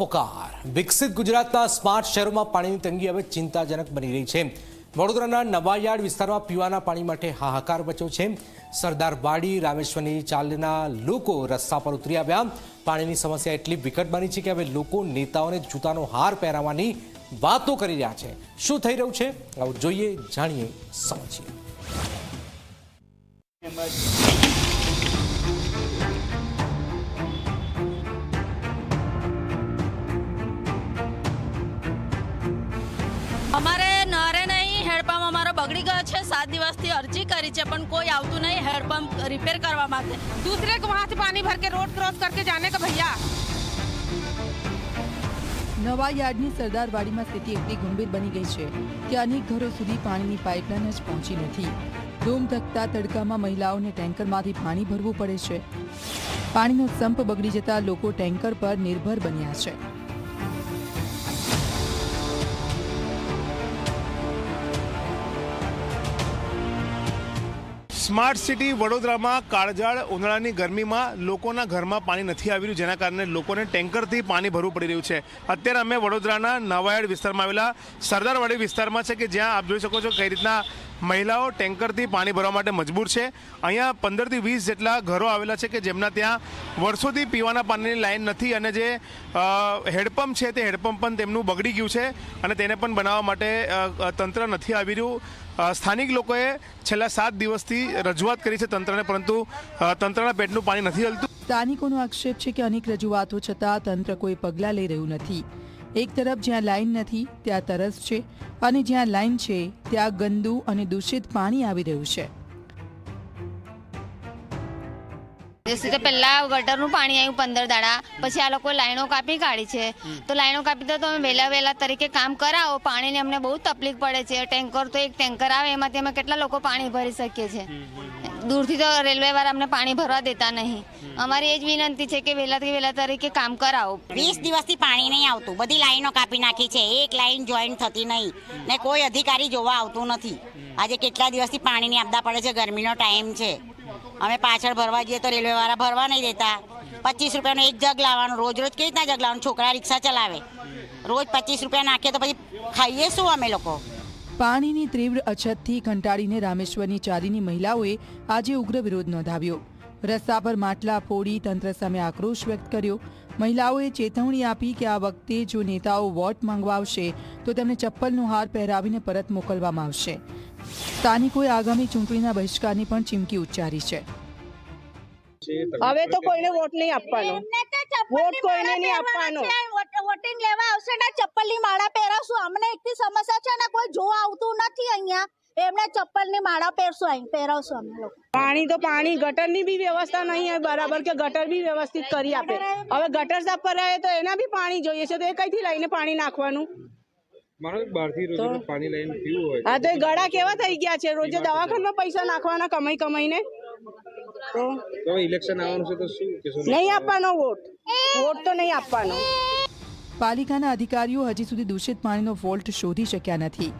પોકાર વિકસિત ગુજરાતના સ્માર્ટ શહેરોમાં પાણીની તંગી હવે ચિંતાજનક બની રહી છે। વડોદરાના નવાયાર્ડ વિસ્તારમાં પીવાના પાણી માટે હાહાકાર મચ્યો છે। સરદારવાડી રામેશ્વરની ચાલના લોકો રસ્તા પર ઉતરી આવ્યા। પાણીની સમસ્યા એટલી વિકટ બની છે કે હવે લોકો નેતાઓને જૂતાનો હાર પહેરાવવાની વાતો કરી રહ્યા છે। શું થઈ રહ્યું છે આવો જોઈએ, જાણીએ, સમજીએ। અમારે નરે નહીં, હેડપંપ અમારો બગડી ગયો છે। 7 દિવસથી અરજી કરી છે પણ કોઈ આવતું नहीं हेडपंप रिपेयर करवा માટે। दूसरे को वहाँ से पानी भर के रोड क्रॉस करके जाने का भैया। નવાયાર્ડની સરદારવાડીમાં સ્થિતિ એટલી ગંભીર બની ગઈ છે કે અનેક ઘરો સુધી પાણીની પાઇપલાઇન જ પહોંચી નથી। ધૂમ ધકતા તડકામાં મહિલાઓને ટેન્કરમાંથી પાણી ભરવું પડે છે। પાણીનો સંપ બગડી જતા લોકો ટેન્કર પર નિર્ભર બન્યા છે। સ્માર્ટ સિટી વડોદરામાં કાળઝાળ ઉનાળાની ગરમીમાં લોકોના ઘરમાં પાણી નથી આવી રહ્યું, જેના કારણે લોકોને ટેન્કરથી પાણી ભરવું પડી રહ્યું છે। અત્યારે અમે વડોદરાના નવાયાર્ડ વિસ્તારમાં આવેલા સરદારવાડી વિસ્તારમાં છે કે જ્યાં આપ જોઈ શકો છો કઈ રીતના મહિલાઓ ટેન્કરથી પાણી ભરવા માટે મજબૂર છે। અહીંયા 15 થી 20 જેટલા ઘરો આવેલા છે કે જેમના ત્યાં વર્ષોથી પીવાના પાણીની લાઈન નથી અને જે હેડપંપ છે તે હેડપંપ પણ તેમનું બગડી ગયું છે અને તેને પણ બનાવવા માટે તંત્ર નથી આવી રહ્યું। સ્થાનિક લોકોએ છેલ્લા 7 દિવસથી રજૂઆત કરી છે તંત્રને, પરંતુ તંત્રના પેટનું પાણી નથી હલતું। સ્થાનિકોનો આક્ષેપ છે કે અનેક રજૂઆતો છતાં તંત્ર કોઈ પગલાં લઈ રહ્યું નથી। એક તરફ જ્યાં લાઈન નથી ત્યાં તરસ છે અને જ્યાં લાઈન છે ત્યાં ગંદુ અને દૂષિત પાણી આવી રહ્યું છે। તો પહેલા ગટરનું પાણી આવ્યું 15 દાડા, પછી આ લોકો લાઈનો કાપી કાઢી છે। તો લાઈનો કાપી તો તમે વહેલા તરીકે કામ કરાવો। પાણીની અમને બહુ તકલીફ પડે છે। ટેન્કર તો એક ટેન્કર આવે એમાંથી અમે કેટલા લોકો પાણી ભરી શકીએ છીએ। દૂરથી તો રેલવે વાળા અમને પાણી ભરવા દેતા નહીં। અમારી એ જ વિનંતી છે કે વહેલા તરીકે કામ કરાવો। 20 દિવસથી પાણી નહીં આવતું, બધી લાઈનો કાપી નાખી છે, એક લાઈન જોઈન્ટ થતી નહીં ને કોઈ અધિકારી જોવા આવતું નથી। આજે કેટલા દિવસથી પાણીની આપદા પડે છે, ગરમીનો ટાઈમ છે। અમે પાછળ ભરવા જઈએ તો રેલવે વાળા ભરવા નહીં દેતા। 25 રૂપિયાનો એક જગ લાવવાનું, રોજ કેવી રીતના જગ લાવવાનું? છોકરા રિક્ષા ચલાવે, રોજ 25 રૂપિયા નાખીએ તો પછી ખાઈએ શું અમે લોકો? પાણીની તીવ્ર અછતથી કંટાળીને રામેશ્વરની ચાલીની મહિલાઓએ આજે ઉગ્ર વિરોધ નોંધાવ્યો। રસ્તા પર માટલા ફોડી તંત્ર સામે આક્રોશ વ્યક્ત કર્યો। મહિલાઓએ ચેતવણી આપી કે આ વખતે જો નેતાઓ વોટ માંગવા આવશે તો તેમને ચપ્પલનો હાર પહેરાવીને પરત મોકલવામાં આવશે। સ્થાનિકોએ આગામી ચૂંટણીના બહિષ્કારની પણ ચીમકી ઉચ્ચારી છે। હવે તો કોઈને વોટ નહીં આપવાનો, વોટ કોઈને નહીં આપવાનો। વોટિંગ લેવા આવશે ને ચપ્પલની માળા પહેરાવશું। અમને એટલી સમસ્યા છે ને કોઈ જોવા આવતું નથી અહીંયા, એમને ચપ્પલની માળા પહેરાવશું અમે લોકો। પાણી તો પાણી, ગટરની બી વ્યવસ્થા નહીં બરાબર કે ગટર બી વ્યવસ્થિત કરી આપે। હવે ગટર સાફ કરાવે તો એના બી પાણી જોઈએ છે, તો એ કઈથી લઈને પાણી નાખવાનું? હા તો એ ગળા કેવા થઈ ગયા છે, રોજે દવાખાનામાં પૈસા નાખવાના કમાઈને। તો ઇલેક્શન આવવાનું છે તો શું નહીં આપવાનો વોટ તો નહીં આપવાનો। પાલિકાના અધિકારીઓ હજી સુધી દૂષિત પાણીનો ફોલ્ટ શોધી શક્યા નથી।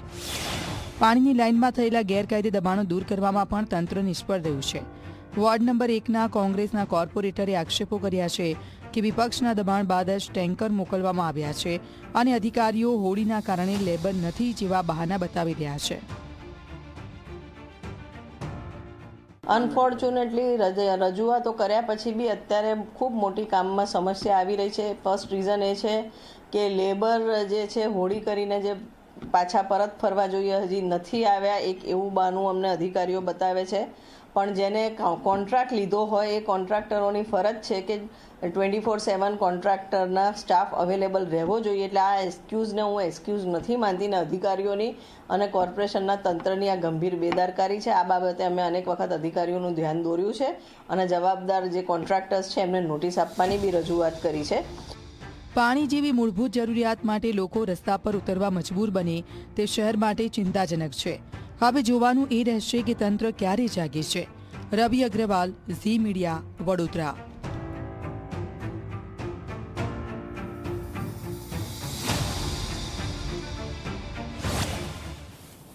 પાણીની લાઇનમાં થયેલા ગેરકાયદે દબાણો દૂર કરવામાં પણ તંત્ર નિષ્ફળ રહ્યું છે। વોર્ડ નંબર 1ના કોંગ્રેસના કોર્પોરેટરે આક્ષેપો કર્યા છે કે વિપક્ષના દબાણ બાદ જ ટેન્કર મોકલવામાં આવ્યા છે અને અધિકારીઓ હોળીના કારણે લેબર નથી જેવા બહાના બતાવી રહ્યા છે। અનફોર્ચ્યુનેટલી રજૂઆતો કર્યા પછી બી અત્યારે ખૂબ મોટી કામમાં સમસ્યા આવી રહી છે। ફર્સ્ટ રીઝન એ છે કે લેબર જે છે હોળી કરીને જે પાછા પરત ફરવા જોઈએ હજી નથી આવ્યા, એક એવું બહાનું અમને અધિકારીઓ બતાવે છે। પણ જેને કોન્ટ્રાક્ટ લીધો હોય એ કોન્ટ્રાક્ટરોની ફરજ છે કે 24/7 કોન્ટ્રાક્ટરના સ્ટાફ અવેલેબલ રહેવો જોઈએ। એટલે આ એક્સક્યુઝને હું એક્સક્યુઝ નથી માનતી ને અધિકારીઓની અને કોર્પોરેશનના તંત્રની આ ગંભીર બેદરકારી છે। આ બાબતે અમે અનેક વખત અધિકારીઓનું ધ્યાન દોર્યું છે અને જવાબદાર જે કોન્ટ્રાક્ટર્સ છે એમને નોટિસ આપવાની બી રજૂઆત કરી છે। પાણી જેવી મૂળભૂત જરૂરિયાત માટે લોકો રસ્તા પર ઉતરવા મજબૂર બને તે શહેર માટે ચિંતાજનક છે। હવે જોવાનું એ રહેશે કે તંત્ર ક્યારે જાગે છે। રવિ અગ્રવાલ, ઝી મીડિયા, વડોદરા।